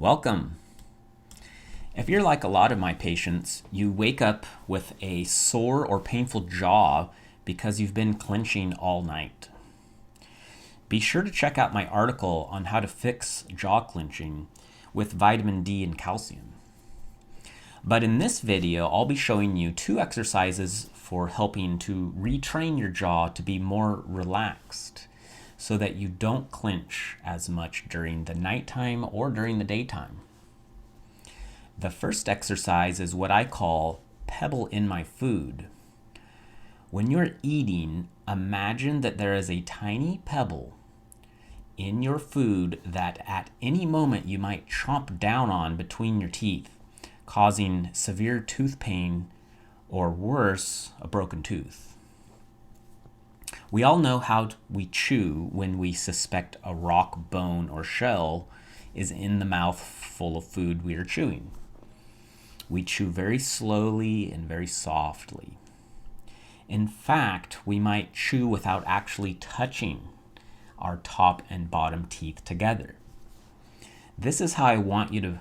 Welcome. If you're like a lot of my patients, you wake up with a sore or painful jaw because you've been clenching all night. Be sure to check out my article on how to fix jaw clenching with vitamin D and calcium. But in this video, I'll be showing you 2 exercises for helping to retrain your jaw to be more relaxed so that you don't clench as much during the nighttime or during the daytime. The first exercise is what I call pebble in my food. When you're eating, imagine that there is a tiny pebble in your food that at any moment you might chomp down on between your teeth, causing severe tooth pain or worse, a broken tooth. We all know how we chew when we suspect a rock, bone, or shell is in the mouth full of food we are chewing. We chew very slowly and very softly. In fact, we might chew without actually touching our top and bottom teeth together. This is how I want you to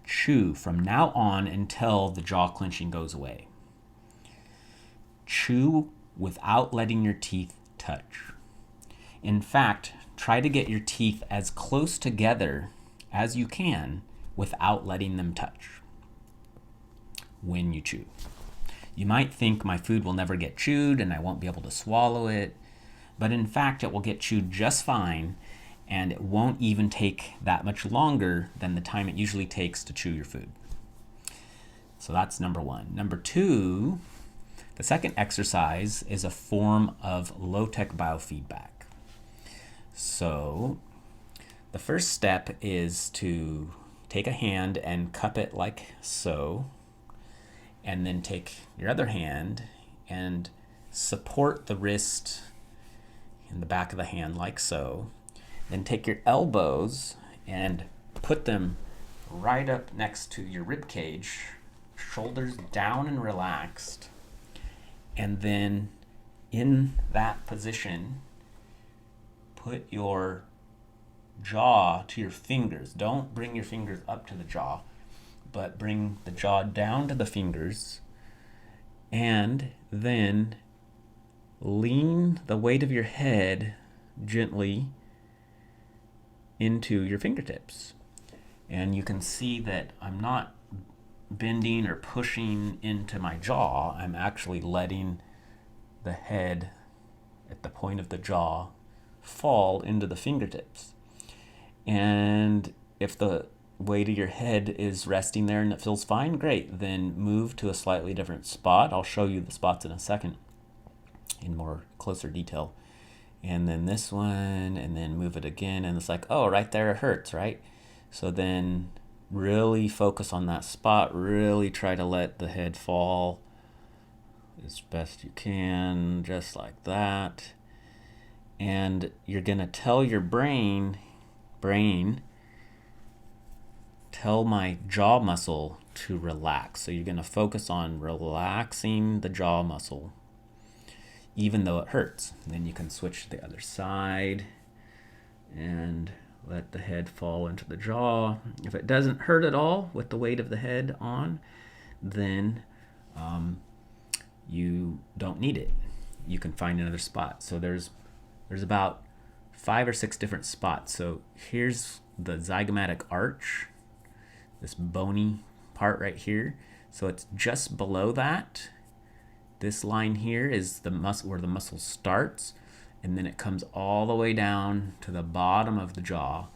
chew from now on until the jaw clenching goes away. Chew without letting your teeth touch. In fact, try to get your teeth as close together as you can without letting them touch when you chew. You might think my food will never get chewed and I won't be able to swallow it, but in fact it will get chewed just fine, and it won't even take that much longer than the time it usually takes to chew your food. So that's number 1. Number 2, the second exercise is a form of low-tech biofeedback. So the first step is to take a hand and cup it like so, and then take your other hand and support the wrist in the back of the hand like so. Then take your elbows and put them right up next to your rib cage, shoulders down and relaxed. And then in that position, put your jaw to your fingers. Don't bring your fingers up to the jaw, but bring the jaw down to the fingers, and then lean the weight of your head gently into your fingertips. And you can see that I'm not bending or pushing into my jaw. I'm actually letting the head at the point of the jaw fall into the fingertips. And if the weight of your head is resting there and it feels fine, great. Then move to a slightly different spot. I'll show you the spots in a second in more closer detail. And then this one, and then move it again, and it's like, oh, right there it hurts, right? So then really focus on that spot. Really try to let the head fall as best you can, just like that. And you're gonna tell your brain, tell my jaw muscle to relax. So you're gonna focus on relaxing the jaw muscle, even though it hurts. And then you can switch to the other side and let the head fall into the jaw. If it doesn't hurt at all with the weight of the head on, then you don't need it. You can find another spot. So there's about 5 or 6 different spots. So here's the zygomatic arch, this bony part right here. So it's just below that. This line here is the muscle where the muscle starts, and then it comes all the way down to the bottom of the jaw.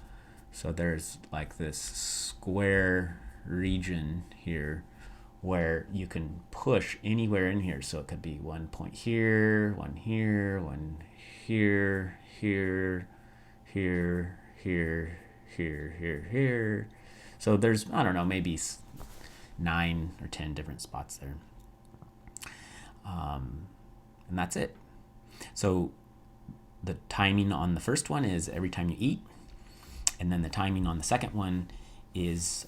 So there's like this square region here where you can push anywhere in here. So it could be one point here, one here, one here, here, here, here, here, here, here. So there's, I don't know, maybe 9 or 10 different spots there. And that's it. So the timing on the first one is every time you eat, and then the timing on the second one is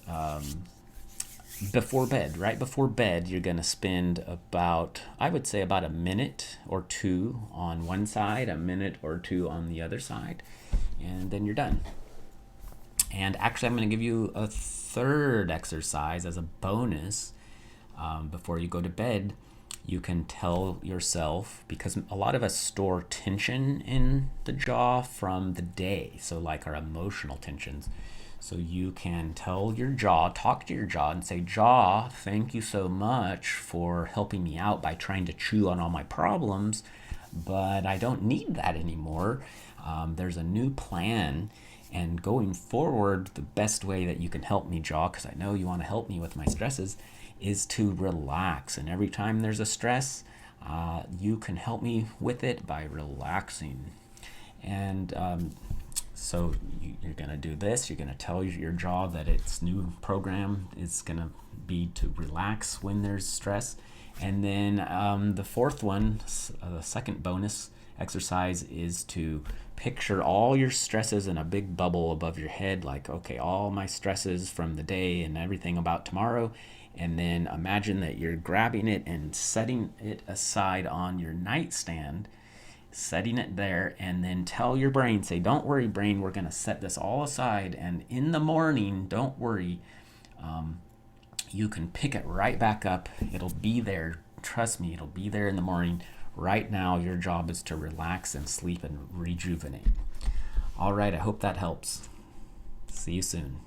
before bed. Right before bed, you're going to spend about, I would say, about a minute or 2 on one side, a minute or 2 on the other side, and then you're done. And actually, I'm going to give you a third exercise as a bonus before you go to bed. You can tell yourself, because a lot of us store tension in the jaw from the day, so like our emotional tensions. So you can tell your jaw, talk to your jaw and say, "Jaw, thank you so much for helping me out by trying to chew on all my problems, but I don't need that anymore. There's a new plan, and going forward, the best way that you can help me, jaw, because I know you want to help me with my stresses, is to relax. And every time there's a stress, you can help me with it by relaxing." And so you're going to do this. You're going to tell your jaw that its new program is going to be to relax when there's stress. And then the fourth one, the second bonus exercise, is to picture all your stresses in a big bubble above your head, like, okay, all my stresses from the day and everything about tomorrow. And then imagine that you're grabbing it and setting it aside on your nightstand, setting it there, and then tell your brain, say, "Don't worry, brain, we're going to set this all aside. And in the morning, don't worry, you can pick it right back up. It'll be there. Trust me, it'll be there in the morning. Right now, your job is to relax and sleep and rejuvenate." All right, I hope that helps. See you soon.